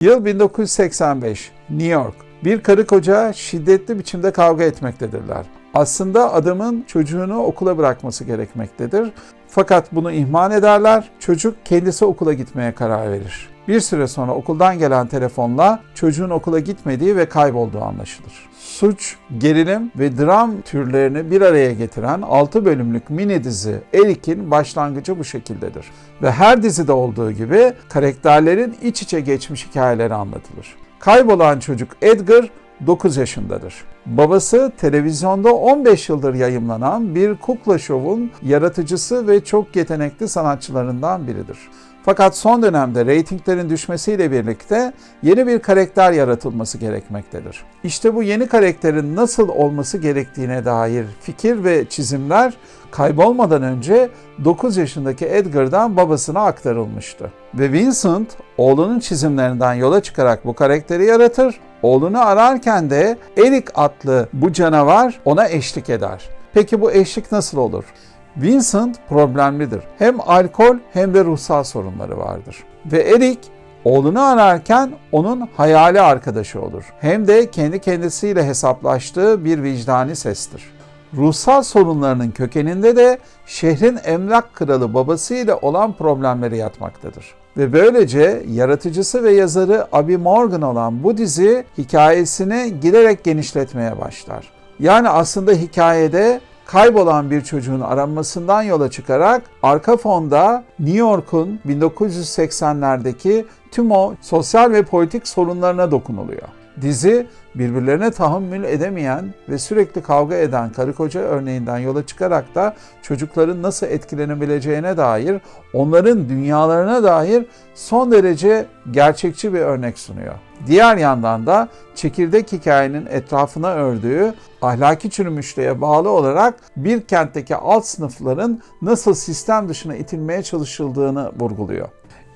Yıl 1985, New York. Bir karı koca şiddetli biçimde kavga etmektedirler. Aslında adamın çocuğunu okula bırakması gerekmektedir. Fakat bunu ihmal ederler, çocuk kendisi okula gitmeye karar verir. Bir süre sonra okuldan gelen telefonla çocuğun okula gitmediği ve kaybolduğu anlaşılır. Suç, gerilim ve dram türlerini bir araya getiren 6 bölümlük mini dizi Erik'in başlangıcı bu şekildedir. Ve her dizide olduğu gibi karakterlerin iç içe geçmiş hikayeleri anlatılır. Kaybolan çocuk Edgar 9 yaşındadır. Babası televizyonda 15 yıldır yayımlanan bir kukla şovun yaratıcısı ve çok yetenekli sanatçılarından biridir. Fakat son dönemde reytinglerin düşmesiyle birlikte yeni bir karakter yaratılması gerekmektedir. İşte bu yeni karakterin nasıl olması gerektiğine dair fikir ve çizimler kaybolmadan önce 9 yaşındaki Edgar'dan babasına aktarılmıştı. Ve Vincent oğlunun çizimlerinden yola çıkarak bu karakteri yaratır. Oğlunu ararken de Eric adlı bu canavar ona eşlik eder. Peki bu eşlik nasıl olur? Vincent problemlidir. Hem alkol hem de ruhsal sorunları vardır. Ve Eric oğlunu ararken onun hayali arkadaşı olur. Hem de kendi kendisiyle hesaplaştığı bir vicdani sestir. Ruhsal sorunlarının kökeninde de şehrin emlak kralı babasıyla olan problemleri yatmaktadır. Ve böylece yaratıcısı ve yazarı Abby Morgan olan bu dizi hikayesini giderek genişletmeye başlar. Yani aslında hikayede kaybolan bir çocuğun aranmasından yola çıkarak arka fonda New York'un 1980'lerdeki tüm o sosyal ve politik sorunlarına dokunuluyor. Dizi birbirlerine tahammül edemeyen ve sürekli kavga eden karı koca örneğinden yola çıkarak da çocukların nasıl etkilenebileceğine dair, onların dünyalarına dair son derece gerçekçi bir örnek sunuyor. Diğer yandan da çekirdek hikayenin etrafına ördüğü ahlaki çürümüşlüğe bağlı olarak bir kentteki alt sınıfların nasıl sistem dışına itilmeye çalışıldığını vurguluyor.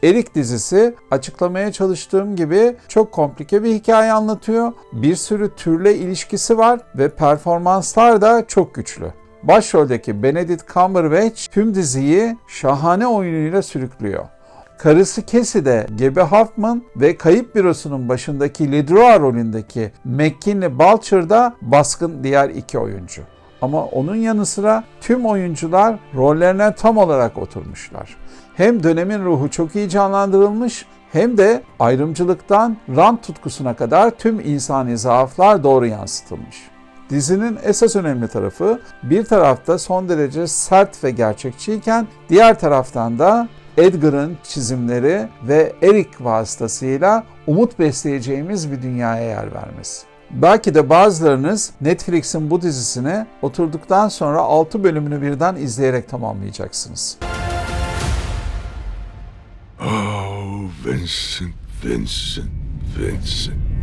Erik dizisi açıklamaya çalıştığım gibi çok komplike bir hikaye anlatıyor. Bir sürü türle ilişkisi var ve performanslar da çok güçlü. Başroldeki Benedict Cumberbatch tüm diziyi şahane oyunuyla sürüklüyor. Karısı Cassie de Gabby Hoffman ve Kayıp Bürosu'nun başındaki Ledroit rolündeki McKinley Bulcher da baskın diğer iki oyuncu. Ama onun yanı sıra tüm oyuncular rollerine tam olarak oturmuşlar. Hem dönemin ruhu çok iyi canlandırılmış hem de ayrımcılıktan rant tutkusuna kadar tüm insani zaaflar doğru yansıtılmış. Dizinin esas önemli tarafı bir tarafta son derece sert ve gerçekçiyken diğer taraftan da Edgar'ın çizimleri ve Eric vasıtasıyla umut besleyeceğimiz bir dünyaya yer vermesi. Belki de bazılarınız Netflix'in bu dizisini oturduktan sonra 6 bölümünü birden izleyerek tamamlayacaksınız. Oh, Vincent, Vincent, Vincent.